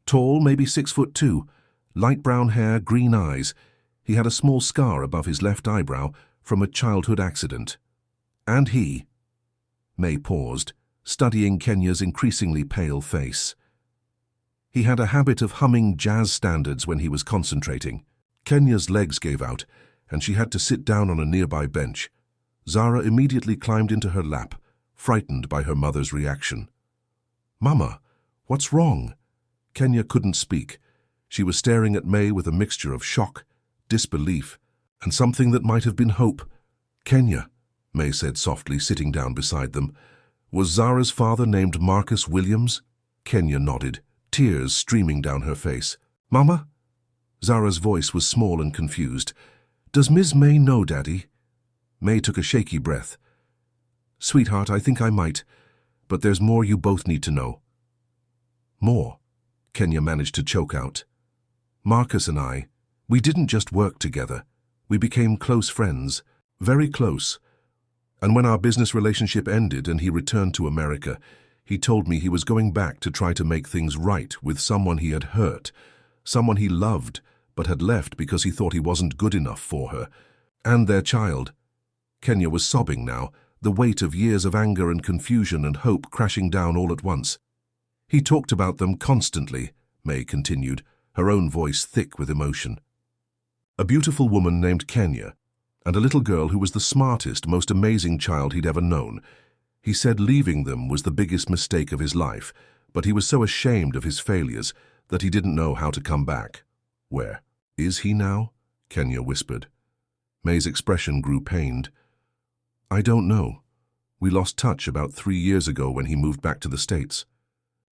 Tall, maybe 6'2", light brown hair, green eyes. He had a small scar above his left eyebrow from a childhood accident. And he... May paused, studying Kenya's increasingly pale face. He had a habit of humming jazz standards when he was concentrating. Kenya's legs gave out, and she had to sit down on a nearby bench. Zara immediately climbed into her lap, frightened by her mother's reaction. "Mama, what's wrong?" Kenya couldn't speak. She was staring at May with a mixture of shock, disbelief, and something that might have been hope. "Kenya," May said softly, sitting down beside them. "Was Zara's father named Marcus Williams?" Kenya nodded, tears streaming down her face. "Mama?" Zara's voice was small and confused. "Does Ms. May know, Daddy?" May took a shaky breath. "Sweetheart, I think I might, but there's more you both need to know." "More?" Kenya managed to choke out. "Marcus and I, we didn't just work together. We became close friends, very close. And when our business relationship ended and he returned to America, he told me he was going back to try to make things right with someone he had hurt, someone he loved but had left because he thought he wasn't good enough for her, and their child." Kenya was sobbing now, the weight of years of anger and confusion and hope crashing down all at once. "He talked about them constantly," May continued, her own voice thick with emotion. "A beautiful woman named Kenya, and a little girl who was the smartest, most amazing child he'd ever known. He said leaving them was the biggest mistake of his life, but he was so ashamed of his failures that he didn't know how to come back." "Where is he now?" Kenya whispered. May's expression grew pained. "I don't know. We lost touch about 3 years ago when he moved back to the States.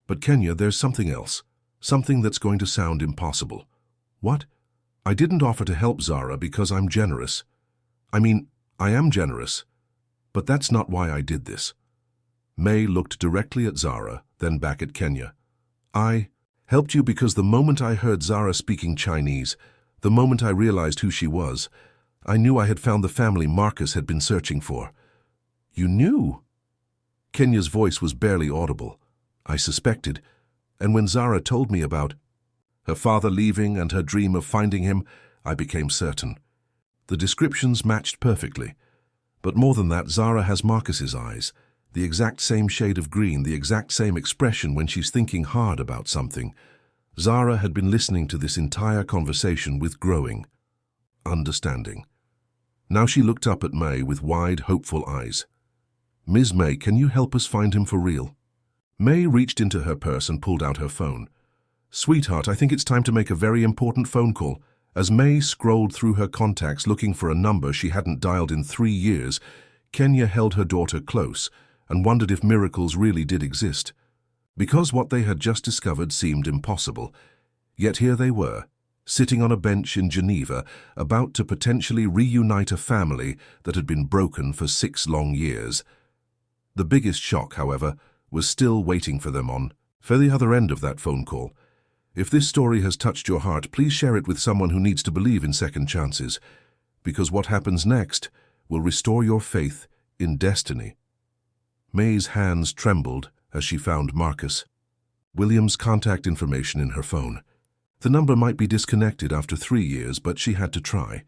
But Kenya, there's something else, something that's going to sound impossible." "What?" "I didn't offer to help Zara because I'm generous. I mean, I am generous, but that's not why I did this." May looked directly at Zara, then back at Kenya. "I helped you because the moment I heard Zara speaking Chinese, the moment I realized who she was, I knew I had found the family Marcus had been searching for." "You knew?" Kenya's voice was barely audible. "I suspected, and when Zara told me about her father leaving and her dream of finding him, I became certain. The descriptions matched perfectly. But more than that, Zara has Marcus's eyes, the exact same shade of green, the exact same expression when she's thinking hard about something." Zara had been listening to this entire conversation with growing understanding. Now she looked up at May with wide, hopeful eyes. "Ms. May, can you help us find him for real?" May reached into her purse and pulled out her phone. "Sweetheart, I think it's time to make a very important phone call." As May scrolled through her contacts looking for a number she hadn't dialed in 3 years, Kenya held her daughter close and wondered if miracles really did exist. Because what they had just discovered seemed impossible, yet here they were, sitting on a bench in Geneva, about to potentially reunite a family that had been broken for 6 long years. The biggest shock, however, was still waiting for them on the other end of that phone call. If this story has touched your heart, please share it with someone who needs to believe in second chances, because what happens next will restore your faith in destiny. May's hands trembled as she found Marcus Williams' contact information in her phone. The number might be disconnected after 3 years, but she had to try.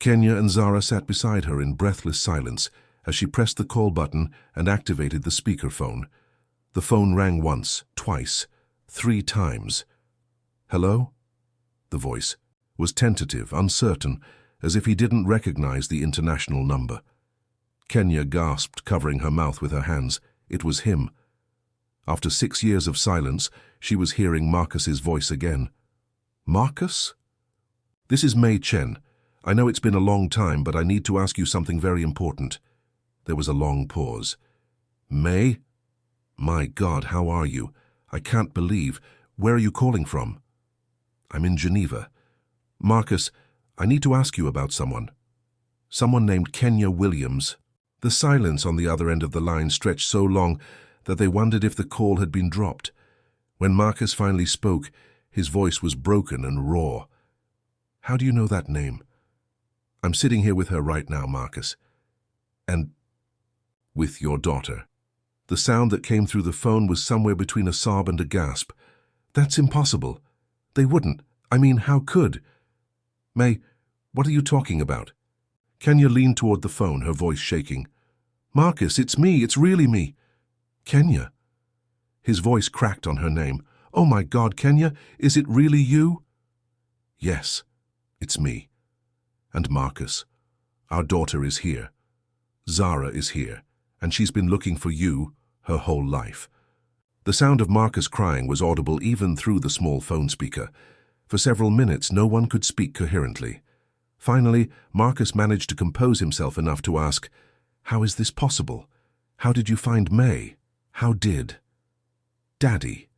Kenya and Zara sat beside her in breathless silence as she pressed the call button and activated the speakerphone. The phone rang once, twice, 3 times. "Hello?" The voice was tentative, uncertain, as if he didn't recognize the international number. Kenya gasped, covering her mouth with her hands. It was him. After 6 years of silence, she was hearing Marcus's voice again. "Marcus?" "This is May Chen. I know it's been a long time, but I need to ask you something very important." There was a long pause. "May? My God, how are you? I can't believe. Where are you calling from? I'm in Geneva. Marcus, I need to ask you about someone. Someone named Kenya Williams. The silence on the other end of the line stretched so long that they wondered if the call had been dropped. When Marcus finally spoke, his voice was broken and raw. How do you know that name? I'm sitting here with her right now, Marcus. And with your daughter. The sound that came through the phone was somewhere between a sob and a gasp. That's impossible. They wouldn't. I mean, how could? May, what are you talking about? Kenya leaned toward the phone, her voice shaking. Marcus, it's me. It's really me. Kenya. His voice cracked on her name. Oh my God, Kenya, is it really you? Yes, it's me. And Marcus, our daughter is here. Zara is here, and she's been looking for you her whole life. The sound of Marcus crying was audible even through the small phone speaker. For several minutes, no one could speak coherently. Finally, Marcus managed to compose himself enough to ask, How is this possible? How did you find May? How did? Daddy.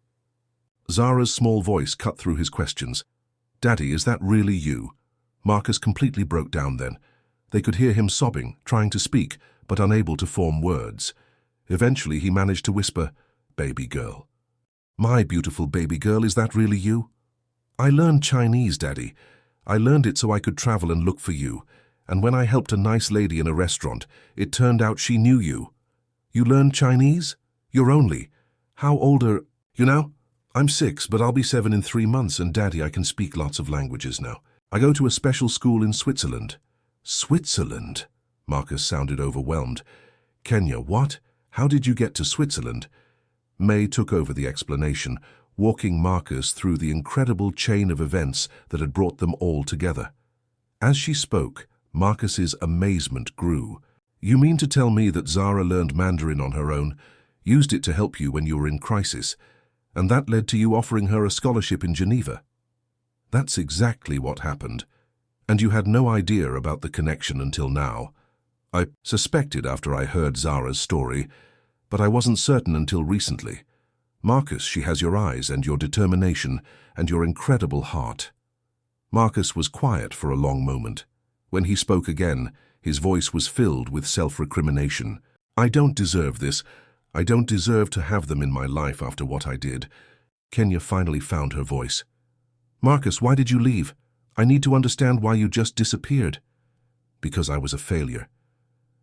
Zara's small voice cut through his questions. Daddy, is that really you? Marcus completely broke down then. They could hear him sobbing, trying to speak, but unable to form words. Eventually he managed to whisper, Baby girl. My beautiful baby girl, is that really you? I learned Chinese, Daddy. I learned it so I could travel and look for you. And when I helped a nice lady in a restaurant, it turned out she knew you. You learned Chinese? You're only. How old are... You know, I'm 6, but I'll be 7 in 3 months, and Daddy, I can speak lots of languages now. I go to a special school in Switzerland. Switzerland? Marcus sounded overwhelmed. Kenya, what? How did you get to Switzerland? May took over the explanation, walking Marcus through the incredible chain of events that had brought them all together. As she spoke, Marcus's amazement grew. You mean to tell me that Zara learned Mandarin on her own, used it to help you when you were in crisis, and that led to you offering her a scholarship in Geneva? That's exactly what happened. And you had no idea about the connection until now. I suspected after I heard Zara's story, but I wasn't certain until recently. Marcus, she has your eyes and your determination and your incredible heart. Marcus was quiet for a long moment. When he spoke again, his voice was filled with self-recrimination. I don't deserve this. I don't deserve to have them in my life after what I did. Kenya finally found her voice. Marcus, why did you leave? I need to understand why you just disappeared. Because I was a failure.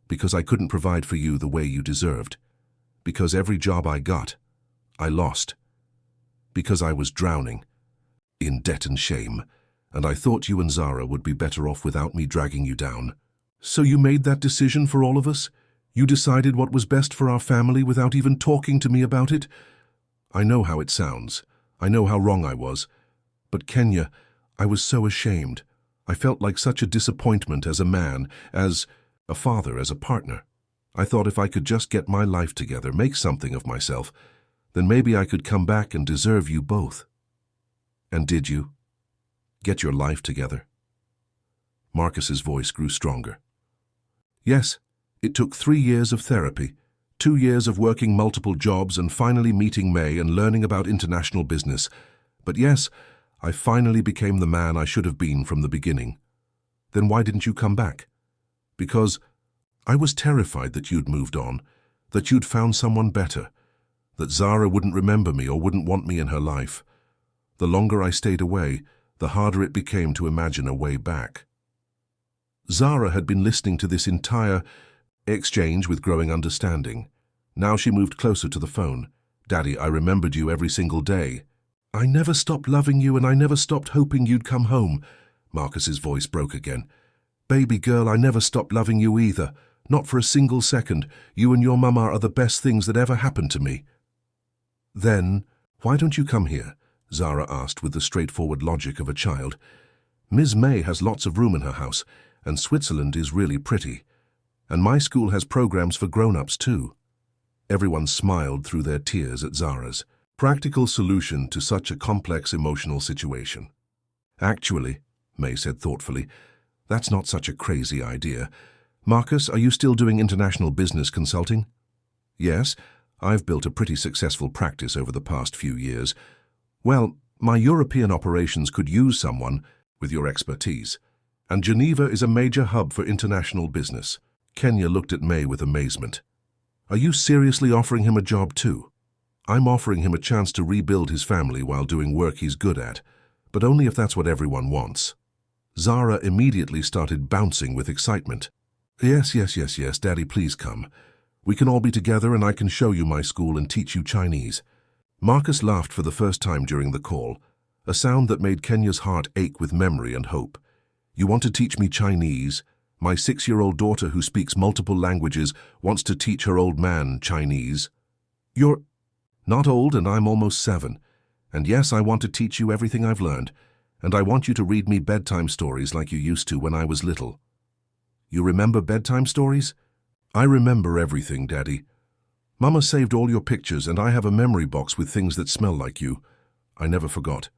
Because I couldn't provide for you the way you deserved. Because every job I got, I lost. Because I was drowning, in debt and shame, and I thought you and Zara would be better off without me dragging you down. So you made that decision for all of us? You decided what was best for our family without even talking to me about it? I know how it sounds. I know how wrong I was. But Kenya, I was so ashamed. I felt like such a disappointment as a man, as a father, as a partner. I thought if I could just get my life together, make something of myself, then maybe I could come back and deserve you both. And did you? Get your life together? Marcus's voice grew stronger. Yes, it took 3 years of therapy, 2 years of working multiple jobs and finally meeting May and learning about international business. But yes, I finally became the man I should have been from the beginning. Then why didn't you come back? Because I was terrified that you'd moved on, that you'd found someone better, that Zara wouldn't remember me or wouldn't want me in her life. The longer I stayed away, the harder it became to imagine a way back. Zara had been listening to this entire exchange with growing understanding. Now she moved closer to the phone. Daddy, I remembered you every single day. I never stopped loving you and I never stopped hoping you'd come home. Marcus's voice broke again. Baby girl, I never stopped loving you either. Not for a single second. You and your mama are the best things that ever happened to me. Then, why don't you come here? Zara asked with the straightforward logic of a child. Ms. May has lots of room in her house, and Switzerland is really pretty. And my school has programs for grown-ups too. Everyone smiled through their tears at Zara's practical solution to such a complex emotional situation. Actually, May said thoughtfully, that's not such a crazy idea. Marcus, are you still doing international business consulting? Yes, I've built a pretty successful practice over the past few years. Well, my European operations could use someone with your expertise. And Geneva is a major hub for international business. Kenya looked at May with amazement. Are you seriously offering him a job too? I'm offering him a chance to rebuild his family while doing work he's good at, but only if that's what everyone wants. Zara immediately started bouncing with excitement. Yes, Daddy, please come. We can all be together and I can show you my school and teach you Chinese. Marcus laughed for the first time during the call, a sound that made Kenya's heart ache with memory and hope. You want to teach me Chinese? My 6-year-old daughter who speaks multiple languages wants to teach her old man Chinese. You're not old and I'm almost 7. And yes, I want to teach you everything I've learned. And I want you to read me bedtime stories like you used to when I was little. You remember bedtime stories? I remember everything, Daddy. Mama saved all your pictures and I have a memory box with things that smell like you. I never forgot.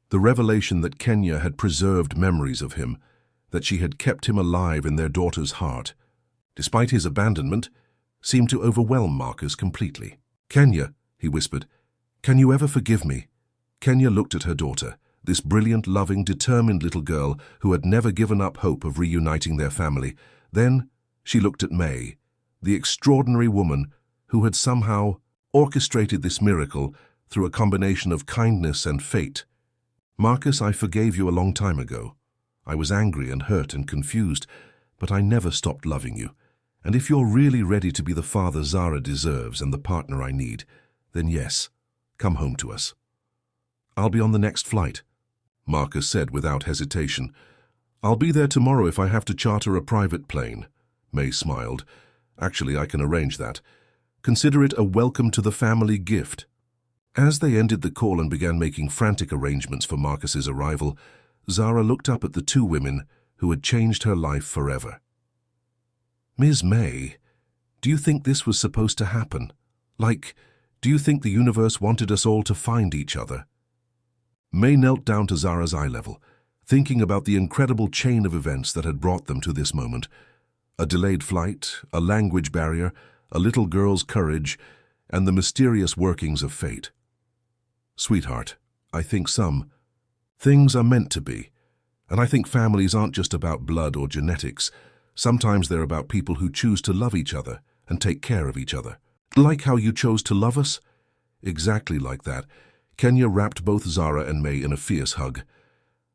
The revelation that Kenya had preserved memories of him, that she had kept him alive in their daughter's heart, despite his abandonment, seemed to overwhelm Marcus completely. Kenya, he whispered, can you ever forgive me? Kenya looked at her daughter, this brilliant, loving, determined little girl who had never given up hope of reuniting their family. Then she looked at May, the extraordinary woman who had somehow orchestrated this miracle through a combination of kindness and fate. Marcus, I forgave you a long time ago. I was angry and hurt and confused, but I never stopped loving you. And if you're really ready to be the father Zara deserves and the partner I need, then yes, come home to us. I'll be on the next flight, Marcus said without hesitation. I'll be there tomorrow if I have to charter a private plane. May smiled. Actually, I can arrange that. Consider it a welcome to the family gift. As they ended the call and began making frantic arrangements for Marcus's arrival, Zara looked up at the two women who had changed her life forever. Ms. May, do you think this was supposed to happen? Like, do you think the universe wanted us all to find each other? May knelt down to Zara's eye level, thinking about the incredible chain of events that had brought them to this moment. A delayed flight, a language barrier, a little girl's courage, and the mysterious workings of fate. Sweetheart, I think some things are meant to be, and I think families aren't just about blood or genetics. Sometimes they're about people who choose to love each other and take care of each other. Like how you chose to love us? Exactly like that. Kenya wrapped both Zara and May in a fierce hug.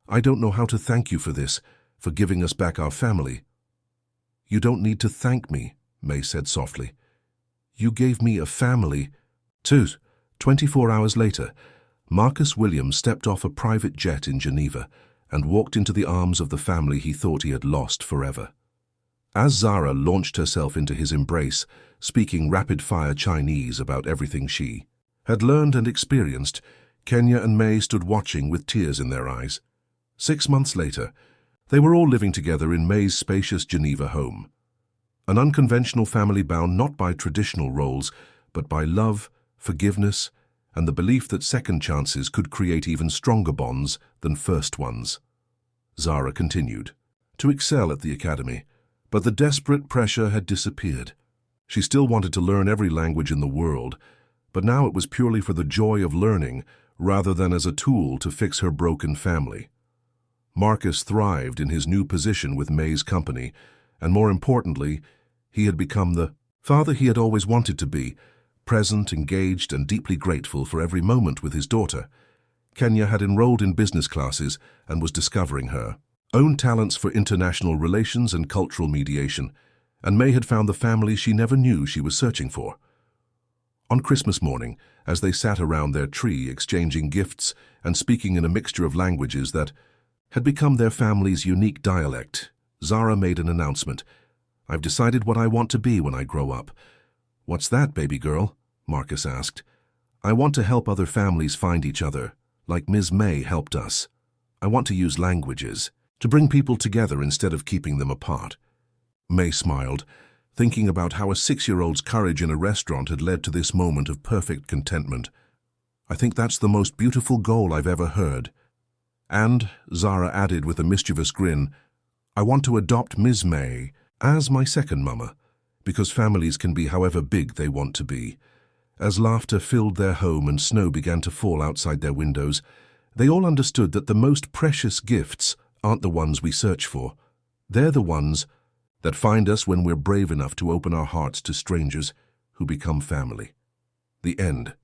I don't know how to thank you for this, for giving us back our family. You don't need to thank me, May said softly. You gave me a family. 24 hours later, Marcus Williams stepped off a private jet in Geneva and walked into the arms of the family he thought he had lost forever. As Zara launched herself into his embrace, speaking rapid-fire Chinese about everything she had learned and experienced, Kenya and May stood watching with tears in their eyes. 6 months later, they were all living together in May's spacious Geneva home. An unconventional family bound not by traditional roles, but by love, forgiveness, and the belief that second chances could create even stronger bonds than first ones. Zara continued to excel at the academy, but the desperate pressure had disappeared. She still wanted to learn every language in the world, but now it was purely for the joy of learning rather than as a tool to fix her broken family. Marcus thrived in his new position with May's company, and more importantly, he had become the father he had always wanted to be, present, engaged, and deeply grateful for every moment with his daughter. Kenya had enrolled in business classes and was discovering her own talents for international relations and cultural mediation, and May had found the family she never knew she was searching for. On Christmas morning, as they sat around their tree exchanging gifts and speaking in a mixture of languages that had become their family's unique dialect, Zara made an announcement. I've decided what I want to be when I grow up. What's that, baby girl? Marcus asked. I want to help other families find each other, like Ms. May helped us. I want to use languages to bring people together instead of keeping them apart. May smiled, thinking about how a 6-year-old's courage in a restaurant had led to this moment of perfect contentment. I think that's the most beautiful goal I've ever heard. And, Zara added with a mischievous grin, I want to adopt Ms. May as my second mama, because families can be however big they want to be. As laughter filled their home and snow began to fall outside their windows, they all understood that the most precious gifts aren't the ones we search for. They're the ones that find us when we're brave enough to open our hearts to strangers who become family. The end.